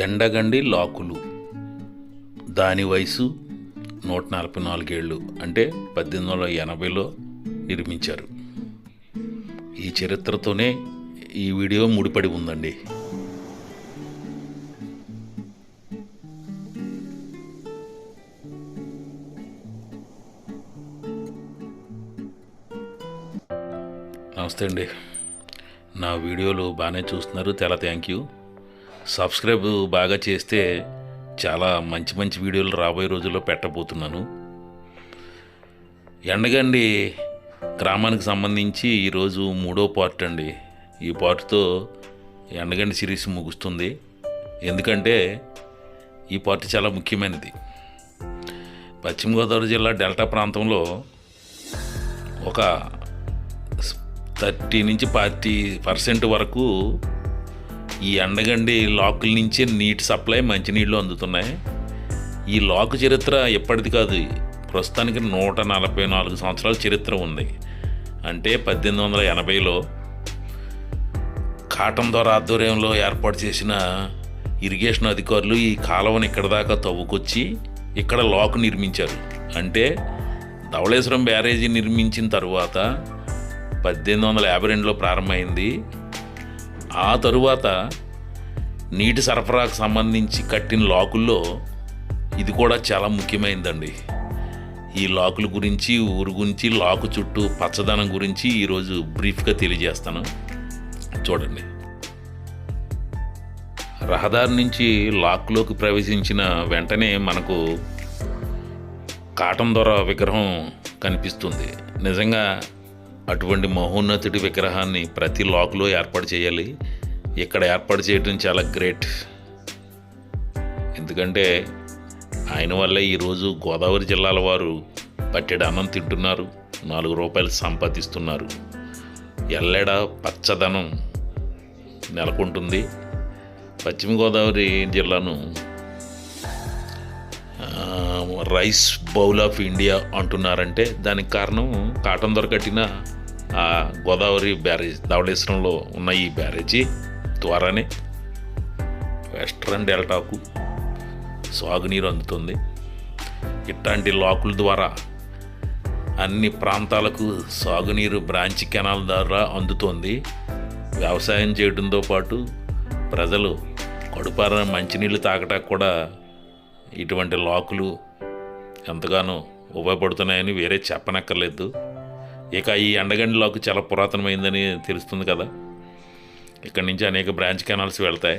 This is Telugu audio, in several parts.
ఎండగండి లాకులు. దాని వయసు 144 ఏళ్ళు, అంటే 1880లో నిర్మించారు. ఈ చరిత్రతోనే ఈ వీడియో ముడిపడి ఉందండి. నమస్తే అండి. నా వీడియోలు బాగానే చూస్తున్నారు, చాలా థ్యాంక్ యూ. సబ్స్క్రైబ్ బాగా చేస్తే చాలా మంచి మంచి వీడియోలు రాబోయే రోజుల్లో పెట్టబోతున్నాను. ఎండగండి గ్రామానికి సంబంధించి ఈరోజు 3వ పార్ట్ అండి. ఈ పార్ట్తో ఎండగండి సిరీస్ ముగుస్తుంది. ఎందుకంటే ఈ పార్ట్ చాలా ముఖ్యమైనది. పశ్చిమ గోదావరి జిల్లా డెల్టా ప్రాంతంలో ఒక 30 నుంచి 40% వరకు ఈ ఎండగండి లాకుల నుంచి నీటి సప్లై, మంచినీళ్ళు అందుతున్నాయి. ఈ లాకు చరిత్ర ఎప్పటిది కాదు, ప్రస్తుతానికి 144 సంవత్సరాల చరిత్ర ఉంది. అంటే 1880లో కాటం ద్వారా ఆధ్వర్యంలో ఏర్పాటు చేసిన ఇరిగేషన్ అధికారులు ఈ కాలువను ఇక్కడ దాకా తవ్వుకొచ్చి ఇక్కడ లాకు నిర్మించారు. అంటే ధవళేశ్వరం బ్యారేజీ నిర్మించిన తరువాత 1852లో ప్రారంభమైంది. ఆ తరువాత నీటి సరఫరాకు సంబంధించి కట్టిన లాకుల్లో ఇది కూడా చాలా ముఖ్యమైనదండి. ఈ లాకుల గురించి, ఊరు గురించి, లాకు చుట్టూ పచ్చదనం గురించి ఈరోజు బ్రీఫ్గా తెలియజేస్తాను, చూడండి. రహదారి నుంచి లాక్లోకి ప్రవేశించిన వెంటనే మనకు కాటం దొర విగ్రహం కనిపిస్తుంది. నిజంగా అటువంటి మహోన్నతుడి విగ్రహాన్ని ప్రతి లాక్లో ఏర్పాటు చేయాలి. ఇక్కడ ఏర్పాటు చేయడం చాలా గ్రేట్. ఎందుకంటే ఆయన వల్లే ఈరోజు గోదావరి జిల్లాల వారు పట్టెడు అన్నం తింటున్నారు, 4 రూపాయలు సంపాదిస్తున్నారు. ఎల్లెడ పచ్చదనం నెలకొంటుంది. పశ్చిమ గోదావరి జిల్లాను రైస్ బౌల్ ఆఫ్ ఇండియా అంటున్నారంటే దానికి కారణం కాటన్ దొర కట్టిన ఆ గోదావరి బ్యారేజ్, ధవళేశ్వరంలో ఉన్న ఈ బ్యారేజీ ద్వారానే వెస్ట్రన్ డెల్టాకు సాగునీరు అందుతుంది. ఇట్లాంటి లాకుల ద్వారా అన్ని ప్రాంతాలకు సాగునీరు బ్రాంచ్ కెనాల్ ద్వారా అందుతోంది. వ్యవసాయం చేయడంతో పాటు ప్రజలు కడుపార మంచినీళ్ళు తాగటానికి కూడా ఇటువంటి లాకులు ఎంతగానో ఉపయోగపడుతున్నాయని వేరే చెప్పనక్కర్లేదు. ఇక ఈ ఎండగండి లాకు చాలా పురాతనమైందని తెలుస్తుంది కదా. ఇక్కడి నుంచి అనేక బ్రాంచ్ కెనాల్స్ వెళ్తాయి.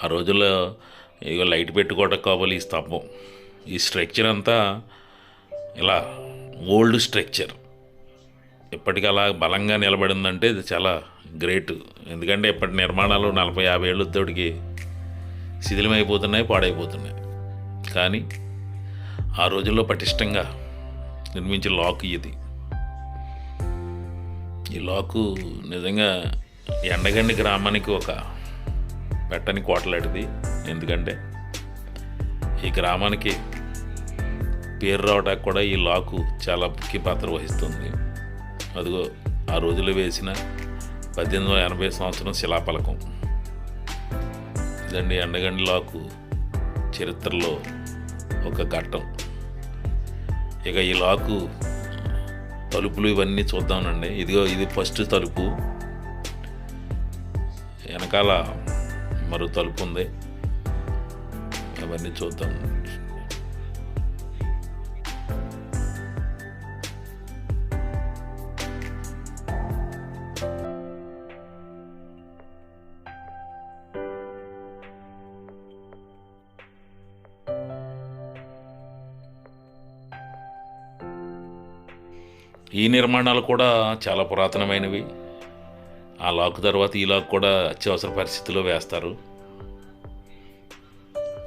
ఆ రోజుల్లో ఇక లైట్ పెట్టుకోవటం కావాలి ఈ స్తంభం. ఈ స్ట్రక్చర్ అంతా ఇలా ఓల్డ్ స్ట్రక్చర్ ఇప్పటికీ అలా బలంగా నిలబడిందంటే ఇది చాలా గ్రేట్. ఎందుకంటే ఇప్పటి నిర్మాణాలు 40-50 ఏళ్ళతోటికి శిథిలమైపోతున్నాయి, పాడైపోతున్నాయి. కానీ ఆ రోజుల్లో పటిష్టంగా నిర్మించే లాకు ఇది. ఈ లాకు నిజంగా ఎండగండి గ్రామానికి ఒక పెట్టని కోటలాంటిది. ఎందుకంటే ఈ గ్రామానికి పేరు రావడానికి కూడా ఈ లాకు చాలా ముఖ్య పాత్ర వహిస్తుంది. అదిగో ఆ రోజుల్లో వేసిన 1880 సంవత్సరం శిలాఫలకం ఇదండి. ఎండగండి లాకు చరిత్రలో ఒక ఘట్టం. ఇక ఈ లాకు తలుపులు ఇవన్నీ చూద్దామండి. ఇది ఫస్ట్ తలుపు, వెనకాల మరో తలుపు ఉంది, అవన్నీ చూద్దాం. ఈ నిర్మాణాలు కూడా చాలా పురాతనమైనవి. ఆ లాక్ తర్వాత ఈ లాక్ కూడా అత్యవసర పరిస్థితిలో వేస్తారు.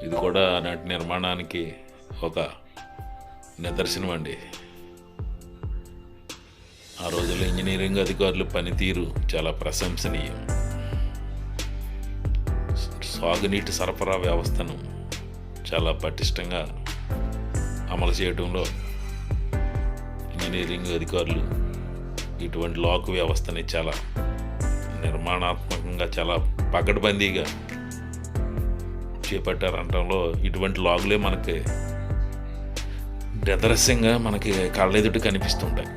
ఇది కూడా నాటి నిర్మాణానికి ఒక నిదర్శనం అండి. ఆ రోజుల్లో ఇంజనీరింగ్ అధికారుల పనితీరు చాలా ప్రశంసనీయం. సాగునీటి సరఫరా వ్యవస్థను చాలా పటిష్టంగా అమలు చేయడంలో ఇంజనీరింగ్ అధికారులు ఇటువంటి లాక్ వ్యవస్థని చాలా నిర్మాణాత్మకంగా, చాలా పకడ్బందీగా చేపట్టారంటంలో ఇటువంటి లాగులే మనకి నిదర్శంగా మనకి కళ్ళెదుట కనిపిస్తుంటాయి.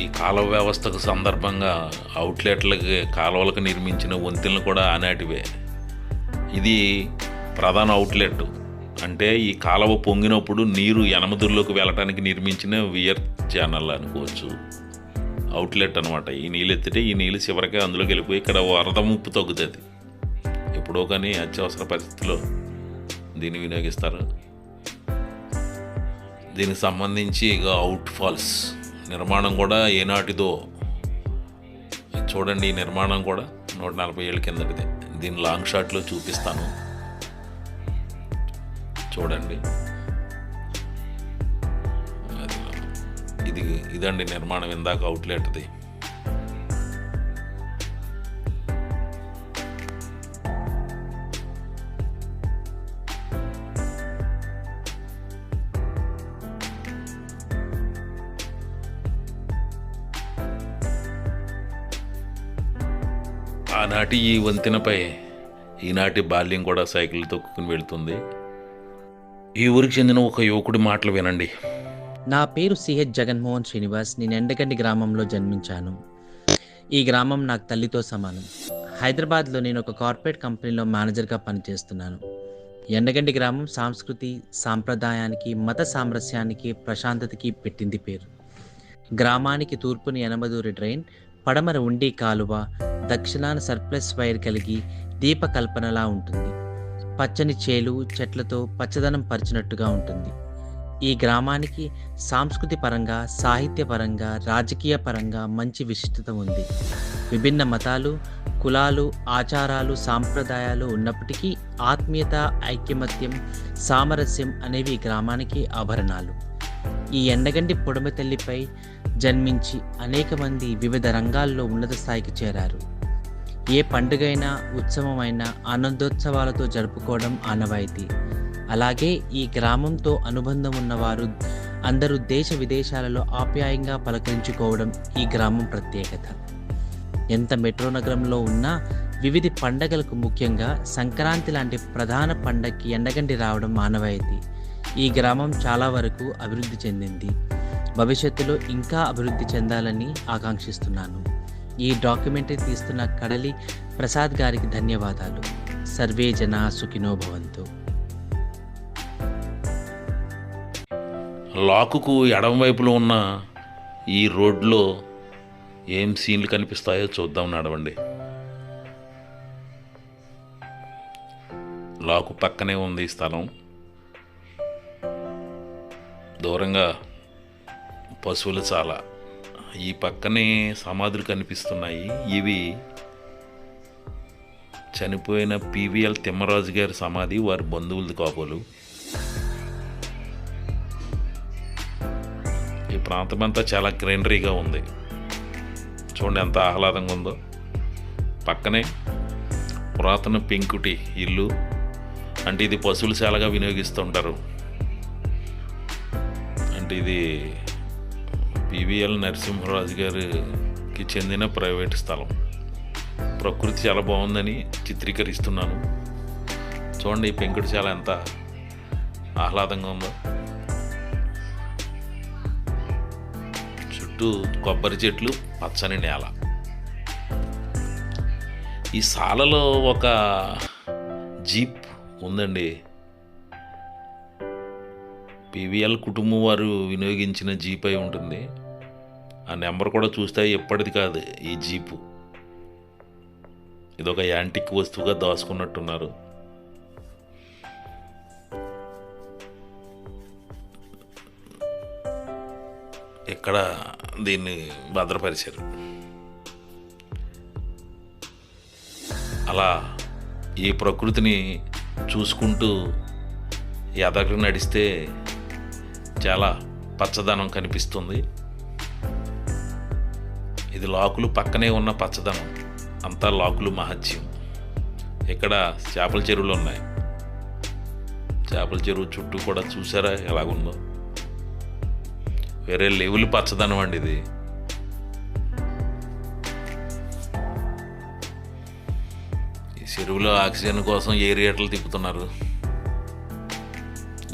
ఈ కాలువ వ్యవస్థకు సందర్భంగా అవుట్లెట్లకి కాలువలకు నిర్మించిన వంతెనలు కూడా ఆనాటివే. ఇది ప్రధాన అవుట్లెట్, అంటే ఈ కాలువ పొంగినప్పుడు నీరు ఎనమదుల్లోకి వెళ్ళటానికి నిర్మించిన వియర్ ఛానల్ అనుకోవచ్చు. అవుట్లెట్ అనమాట. ఈ నీళ్ళు ఎత్తితే ఈ నీళ్ళు చివరికి అందులోకి వెళ్ళిపోయి ఇక్కడ వరద ముప్పు తగ్గుతుంది. ఎప్పుడో కానీ అత్యవసర పరిస్థితిలో దీన్ని వినియోగిస్తారు. దీనికి సంబంధించి ఇక అవుట్ ఫాల్స్ నిర్మాణం కూడా ఏనాటిదో చూడండి. ఈ నిర్మాణం కూడా 140 ఏళ్ళ కిందటిదే. దీన్ని లాంగ్ షాట్లో చూపిస్తాను చూడండి. ఇదండి నిర్మాణం ఇందాక అవుట్లెట్ది. ఆనాటి ఈ వంతెనపై ఈనాటి బాల్యం కూడా సైకిల్ తొక్కుని వెళుతుంది. ఈ ఊరికి చెందిన ఒక యువకుడి మాటలు వినండి. నా పేరు సిహెచ్ జగన్మోహన్ శ్రీనివాస్. నేను ఎండగండి గ్రామంలో జన్మించాను. ఈ గ్రామం నాకు తల్లితో సమానం. హైదరాబాద్లో నేను ఒక కార్పొరేట్ కంపెనీలో మేనేజర్గా పనిచేస్తున్నాను. ఎండగండి గ్రామం సంస్కృతి, సాంప్రదాయానికి, మత సామరస్యానికి, ప్రశాంతతకి పెట్టింది పేరు. గ్రామానికి తూర్పుని ఎనమదూరి డ్రైన్, పడమర ఉండి కాలువ, దక్షిణాన సర్ప్లస్ వైర్ కలిగి దీపకల్పనలా ఉంటుంది. పచ్చని చేలు, చెట్లతో పచ్చదనం పరిచినట్టుగా ఉంటుంది. ఈ గ్రామానికి సాంస్కృతి పరంగా, సాహిత్య పరంగా, రాజకీయ పరంగా మంచి విశిష్టత ఉంది. విభిన్న మతాలు, కులాలు, ఆచారాలు, సాంప్రదాయాలు ఉన్నప్పటికీ ఆత్మీయత, ఐక్యమత్యం, సామరస్యం అనేవి ఈ గ్రామానికి ఆభరణాలు. ఈ ఎండగండి పొడమ తల్లిపై జన్మించి అనేక మంది వివిధ రంగాల్లో ఉన్నత స్థాయికి చేరారు. ఏ పండుగైనా, ఉత్సవమైనా ఆనందోత్సవాలతో జరుపుకోవడం ఆనవాయితీ. అలాగే ఈ గ్రామంతో అనుబంధం ఉన్నవారు అందరూ దేశ విదేశాలలో ఆప్యాయంగా పలకరించుకోవడం ఈ గ్రామం ప్రత్యేకత. ఎంత మెట్రో నగరంలో ఉన్నా వివిధ పండగలకు, ముఖ్యంగా సంక్రాంతి లాంటి ప్రధాన పండగకి ఎండగండి రావడం ఆనవాయితీ. ఈ గ్రామం చాలా వరకు అభివృద్ధి చెందింది. భవిష్యత్తులో ఇంకా అభివృద్ధి చెందాలని ఆకాంక్షిస్తున్నాను. ఈ డాక్యుమెంటరీ తీస్తున్న కడలి ప్రసాద్ గారికి ధన్యవాదాలు. సర్వే జనా సుఖినో భవంతు. లాకుకు ఎడమ వైపులో ఉన్న ఈ రోడ్లో ఏం సీన్లు కనిపిస్తాయో చూద్దాం, నడవండి. లాకు పక్కనే ఉంది ఈ స్థలం. దూరంగా పశువులు చాలా. ఈ పక్కనే సమాధులు కనిపిస్తున్నాయి. ఇవి చనిపోయిన పివిఎల్ తిమ్మరాజు గారి సమాధి, వారి బంధువులది కాబోలు. ఈ ప్రాంతం అంతా చాలా గ్రీనరీగా ఉంది. చూడండి ఎంత ఆహ్లాదంగా ఉందో. పక్కనే పురాతన పెంకుటి ఇల్లు, అంటే ఇది పశువుల శాలగా వినియోగిస్తుంటారు. అంటే ఇది పివిఎల్ నరసింహరాజు గారికి చెందిన ప్రైవేట్ స్థలం. ప్రకృతి చాలా బాగుందని చిత్రీకరిస్తున్నాను. చూడండి ఈ పెంకుటి శాల ఎంత ఆహ్లాదంగా ఉందో. చుట్టూ కొబ్బరి చెట్లు, పచ్చని నేల. ఈ శాలలో ఒక జీప్ ఉందండి. పివిఎల్ కుటుంబం వారు వినియోగించిన జీప్ అయి ఉంటుంది. ఆ నెంబర్ కూడా చూస్తే ఎప్పటిది కాదు ఈ జీపు. ఇదొక యాంటిక్ వస్తువుగా దాచుకున్నట్టున్నారు. ఇక్కడ దీన్ని భద్రపరిచారు. అలా ఈ ప్రకృతిని చూసుకుంటూ ఎదరికి నడిస్తే చాలా పచ్చదనం కనిపిస్తుంది. ఇది లాకులు పక్కనే ఉన్న పచ్చదనం. అంతా లాకులు మహత్యం. ఇక్కడ చేపల చెరువులు ఉన్నాయి. చేపల చెరువు చుట్టూ కూడా చూసారా ఎలాగుందో, వేరే లెవెల్ పచ్చదనం అండి ఇది. ఈ చెరువులో ఆక్సిజన్ కోసం ఏరియేటర్లు తిప్పుతున్నారు.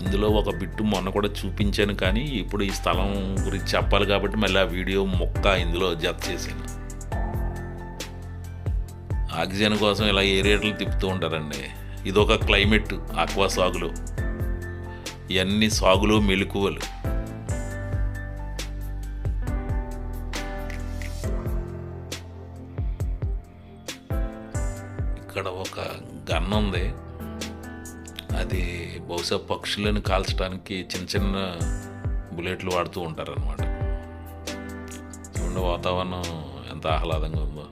ఇందులో ఒక బిట్టు మొన్న కూడా చూపించాను, కానీ ఇప్పుడు ఈ స్థలం గురించి చెప్పాలి కాబట్టి మళ్ళీ ఆ వీడియో మొక్క ఇందులో జత చేశాను. ఆక్సిజన్ కోసం ఇలా ఏరియేటర్లు తిప్పుతూ ఉంటారండి. ఇదొక క్లైమేట్. ఆక్వా సాగులు, ఇవన్నీ సాగులు మెలకువలు. ఇక్కడ ఒక గన్ ఉంది. అది బహుశా పక్షులను కాల్చడానికి చిన్న చిన్న బుల్లెట్లు వాడుతూ ఉంటారనమాట. చూడండి వాతావరణం ఎంత ఆహ్లాదంగా ఉందో.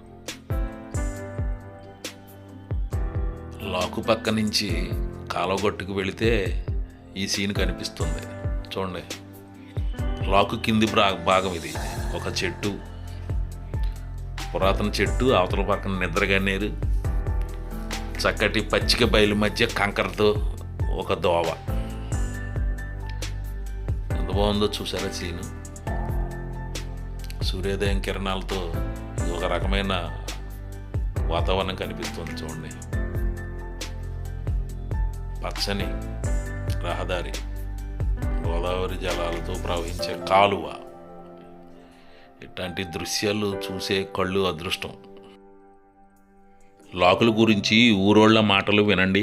లాకు పక్క నుంచి కాలువగట్టుకు వెళితే ఈ సీన్ కనిపిస్తుంది. చూడండి, లాకు కింది భాగం ఇది. ఒక చెట్టు, పురాతన చెట్టు, అవతల పక్కన నిద్రగన్నేరు, చక్కటి పచ్చిక బయలు మధ్య కంకరతో ఒక దోవ. ఎంత బాగుందో చూసారా సీను. సూర్యోదయం కిరణాలతో ఇది ఒక రకమైన వాతావరణం కనిపిస్తుంది. చూడండి, పచ్చని రహదారి, గోదావరి జలాలతో ప్రవహించే కాలువ. ఇట్లాంటి దృశ్యాలు చూసే కళ్ళు అదృష్టం. లాకుల గురించి ఊరోళ్ళ మాటలు వినండి.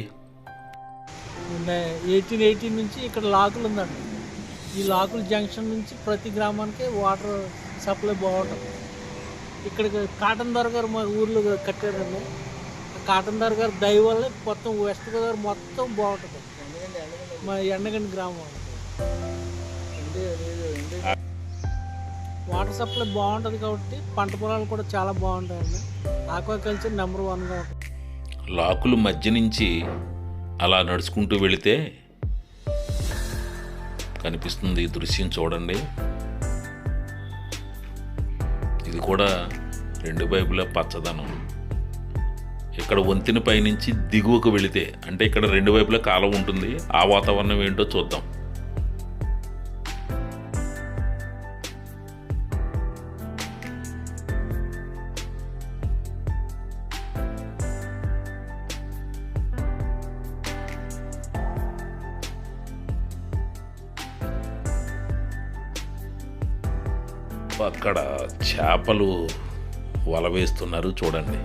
1818 నుంచి ఇక్కడ లాకులు ఉందండి. ఈ లాకుల జంక్షన్ నుంచి ప్రతి గ్రామానికి వాటర్ సప్లై బాగుంటుంది. ఇక్కడికి కాటన్ దొర గారు మా ఊర్లో కట్టారండి. కాటన్ దొర గారు దయ వల్ల మొత్తం వెస్ట్ గోదావరి మొత్తం బాగుంటుంది. మా ఎండగండి గ్రామం వాటర్ సప్లై బాగుంటుంది కాబట్టి పంట పొలాలు కూడా చాలా బాగుంటాయండి. ఆక్వాకల్చర్ నెంబర్ 1గా ఉంటుంది. లాకుల మధ్య నుంచి అలా నడుచుకుంటూ వెళితే కనిపిస్తుంది ఈ దృశ్యం. చూడండి, ఇది కూడా రెండు వైపులా పచ్చదనం. ఇక్కడ వంతెన పైనుంచి దిగువకు వెళితే, అంటే ఇక్కడ రెండు వైపులా కాలం ఉంటుంది, ఆ వాతావరణం ఏంటో చూద్దాం. అక్కడ చేపలు వల వేస్తున్నారు చూడండి.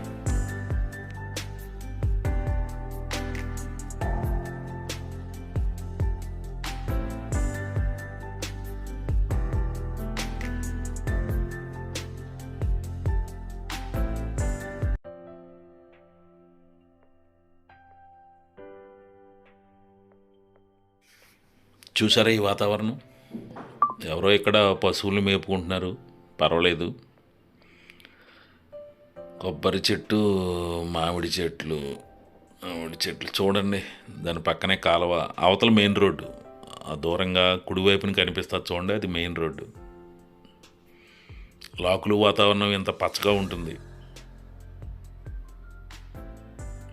చూసారా ఈ వాతావరణం? ఎవరో ఇక్కడ పశువులు మేపుకుంటున్నారు, పర్వాలేదు. కొబ్బరి చెట్టు, మామిడి చెట్లు చూడండి. దాని పక్కనే కాలువ, అవతల మెయిన్ రోడ్డు. ఆ దూరంగా కుడివైపుని కనిపిస్తుంది చూడండి, అది మెయిన్ రోడ్డు. లాకులు వాతావరణం ఎంత పచ్చగా ఉంటుంది.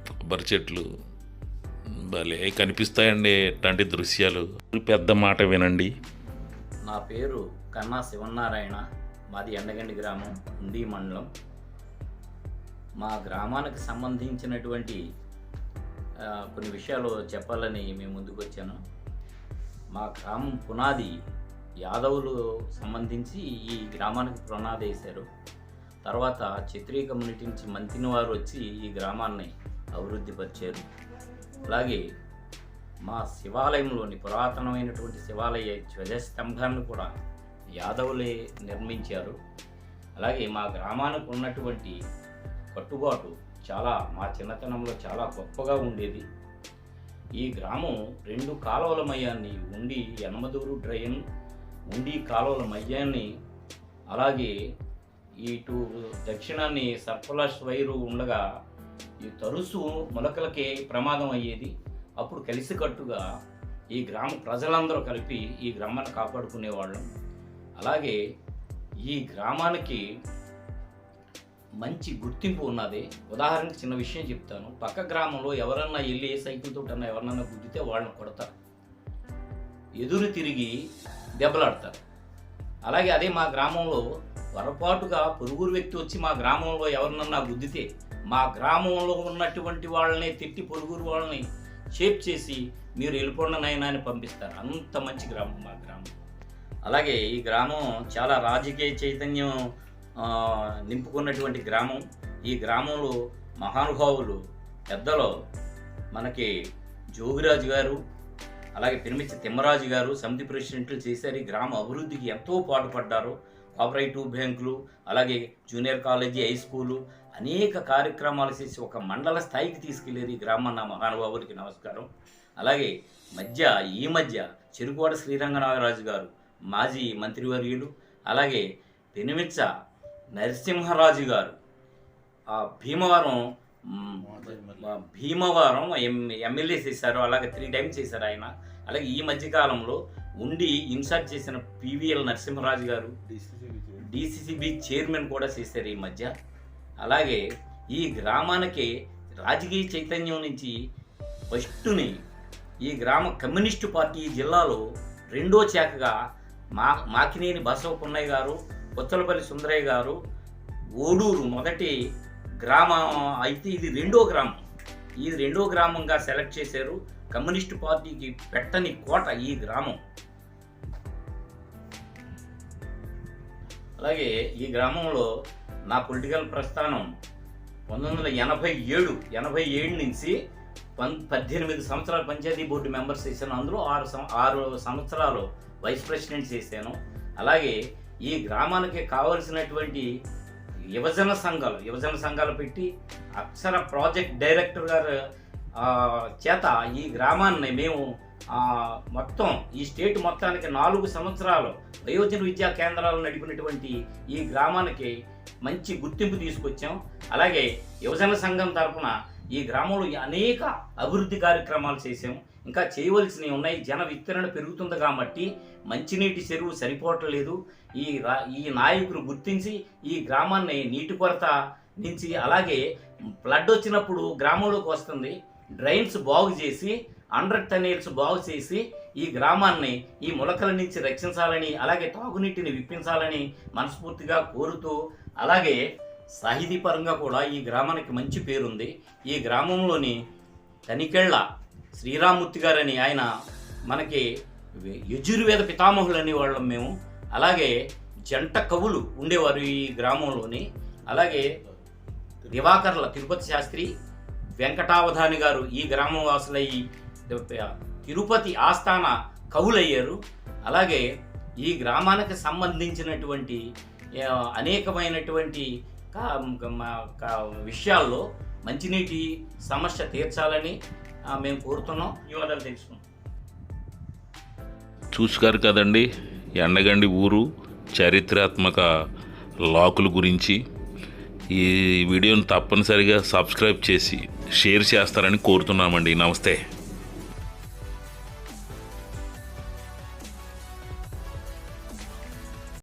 కొబ్బరి చెట్లు భలే కనిపిస్తాయండి ఇట్లాంటి దృశ్యాలు. పెద్ద మాట వినండి. నా పేరు కన్నా శివనారాయణ. మాది ఎండగండి గ్రామం, ఉండి మండలం. మా గ్రామానికి సంబంధించినటువంటి కొన్ని విషయాలు చెప్పాలని మేము ముందుకు వచ్చాను. మా గ్రామం పునాది యాదవులు సంబంధించి ఈ గ్రామానికి పునాది వేశారు. తర్వాత క్షత్రియ కమ్యూనిటీ నుంచి మంతిని వారు వచ్చి ఈ గ్రామాన్ని అభివృద్ధి పరిచారు. అలాగే మా శివాలయంలోని పురాతనమైనటువంటి శివాలయ ధ్వజస్తంభాన్ని కూడా యాదవులే నిర్మించారు. అలాగే మా గ్రామానికి ఉన్నటువంటి కట్టుబాటు చాలా మా చిన్నతనంలో చాలా గొప్పగా ఉండేది. ఈ గ్రామం 2 కాలువల మయ్యాన్ని, ఉండి యనమదూరు డ్రైన్, ఉండి కాలువల మయ్యాన్ని, అలాగే ఇటు దక్షిణాన్ని సర్పలాష్ వైరు ఉండగా ఈ తరుసు మొలకలకే ప్రమాదం అయ్యేది. అప్పుడు కలిసికట్టుగా ఈ గ్రామ ప్రజలందరూ కలిపి ఈ గ్రామాన్ని కాపాడుకునేవాళ్ళం. అలాగే ఈ గ్రామానికి మంచి గుర్తింపు ఉన్నది. ఉదాహరణకి చిన్న విషయం చెప్తాను. పక్క గ్రామంలో ఎవరన్నా వెళ్ళి ఏ సైకిల్ తోటన్నా ఎవరన్నా గుద్దితే వాళ్ళని కొడతారు, ఎదురు తిరిగి దెబ్బలాడతారు. అలాగే అదే మా గ్రామంలో పొరపాటుగా పొరుగురు వ్యక్తి వచ్చి మా గ్రామంలో ఎవరినన్నా గుద్దితే మా గ్రామంలో ఉన్నటువంటి వాళ్ళని తిట్టి పొరుగురు వాళ్ళని షేప్ చేసి మీరు వెళ్ళిపోండి నాయనా అని పంపిస్తారు. అంత మంచి గ్రామం మా గ్రామం. అలాగే ఈ గ్రామం చాలా రాజకీయ చైతన్యం నింపుకున్నటువంటి గ్రామం. ఈ గ్రామంలో మహానుభావులు పెద్దలు మనకి జోగిరాజు గారు, అలాగే పెనిమిచ్చి తిమ్మరాజు గారు సమితి ప్రెసిడెంట్లు చేశారు. ఈ గ్రామ అభివృద్ధికి ఎంతో పాటుపడ్డారు. కోఆపరేటివ్ బ్యాంకులు, అలాగే జూనియర్ కాలేజీ, హై స్కూలు అనేక కార్యక్రమాలు చేసి ఒక మండల స్థాయికి తీసుకెళ్లేరు ఈ గ్రామాన్న మహానుభావులకి నమస్కారం. అలాగే ఈ మధ్య చెరుకువాడ శ్రీరంగనాగరాజు గారు మాజీ మంత్రివర్యులు, అలాగే పెనిమిచ్చ నరసింహరాజు గారు భీమవరం ఎమ్మెల్యే చేశారు. అలాగే 3 టైమ్స్ చేశారు ఆయన. అలాగే ఈ మధ్యకాలంలో ఉండి ఇన్ఛార్జ్ చేసిన పివిఎల్ నరసింహరాజు గారు డిసిసిబి చైర్మన్ కూడా చేశారు ఈ మధ్య. అలాగే ఈ గ్రామానికి రాజకీయ చైతన్యం నుంచి ఫస్ట్ని ఈ గ్రామ కమ్యూనిస్టు పార్టీ జిల్లాలో 2వ శాఖగా మాకినేని బసవ పున్నయ్య గారు, కొత్తలపల్లి సుందరయ్య గారు, ఓడూరు మొదటి గ్రామం అయితే ఇది 2వ గ్రామం. ఈ 2వ గ్రామంగా సెలెక్ట్ చేశారు. కమ్యూనిస్టు పార్టీకి పెట్టని కోట ఈ గ్రామం. అలాగే ఈ గ్రామంలో నా పొలిటికల్ ప్రస్థానం 1987 నుంచి 18 సంవత్సరాలు పంచాయతీ బోర్డు మెంబర్స్ చేశాను. అందులో 6 సంవత్సరాలు వైస్ ప్రెసిడెంట్ చేశాను. అలాగే ఈ గ్రామానికి కావలసినటువంటి యువజన సంఘాలు పెట్టి అక్షర ప్రాజెక్ట్ డైరెక్టర్ గారు చేత ఈ గ్రామాన్ని మేము మొత్తం ఈ స్టేట్ మొత్తానికి 4 సంవత్సరాలు వయోజన విద్యా కేంద్రాలు నడిపినటువంటి ఈ గ్రామానికి మంచి గుర్తింపు తీసుకొచ్చాం. అలాగే యువజన సంఘం తరఫున ఈ గ్రామంలో అనేక అభివృద్ధి కార్యక్రమాలు చేసాం. ఇంకా చేయవలసినవి ఉన్నాయి. జన విస్తరణ పెరుగుతుంది కాబట్టి మంచినీటి చెరువు సరిపోవట్లేదు. ఈ నాయకులు గుర్తించి ఈ గ్రామాన్ని నీటి కొరత నుంచి, అలాగే ఫ్లడ్ వచ్చినప్పుడు గ్రామంలోకి వస్తుంది, డ్రైన్స్ బాగు చేసి, అండర్ టనెల్స్ బాగు చేసి ఈ గ్రామాన్ని ఈ మొలకల నుంచి రక్షించాలని, అలాగే తాగునీటిని విప్పించాలని మనస్ఫూర్తిగా కోరుతూ, అలాగే సాహితీపరంగా కూడా ఈ గ్రామానికి మంచి పేరుంది. ఈ గ్రామంలోని తనికెళ్ళ శ్రీరామూర్తి గారని ఆయన మనకి యజుర్వేద పితామహులు అనేవాళ్ళం మేము. అలాగే జంట కవులు ఉండేవారు ఈ గ్రామంలోని. అలాగే దివాకర్ల తిరుపతి శాస్త్రి, వెంకటావధాని గారు ఈ గ్రామం వాసులయ్యి తిరుపతి ఆస్థాన కవులయ్యారు. అలాగే ఈ గ్రామానికి సంబంధించినటువంటి అనేకమైనటువంటి విషయాల్లో మంచినీటి సమస్య తీర్చాలని మేము కోరుతున్నాం. ధన్యవాదాలు తెలుసుకున్నాం. చూసుకారు కదండి ఎండగండి ఊరు చారిత్రాత్మక లాకుల గురించి. ఈ వీడియోని తప్పనిసరిగా సబ్స్క్రైబ్ చేసి షేర్ చేస్తారని కోరుతున్నామండి. నమస్తే.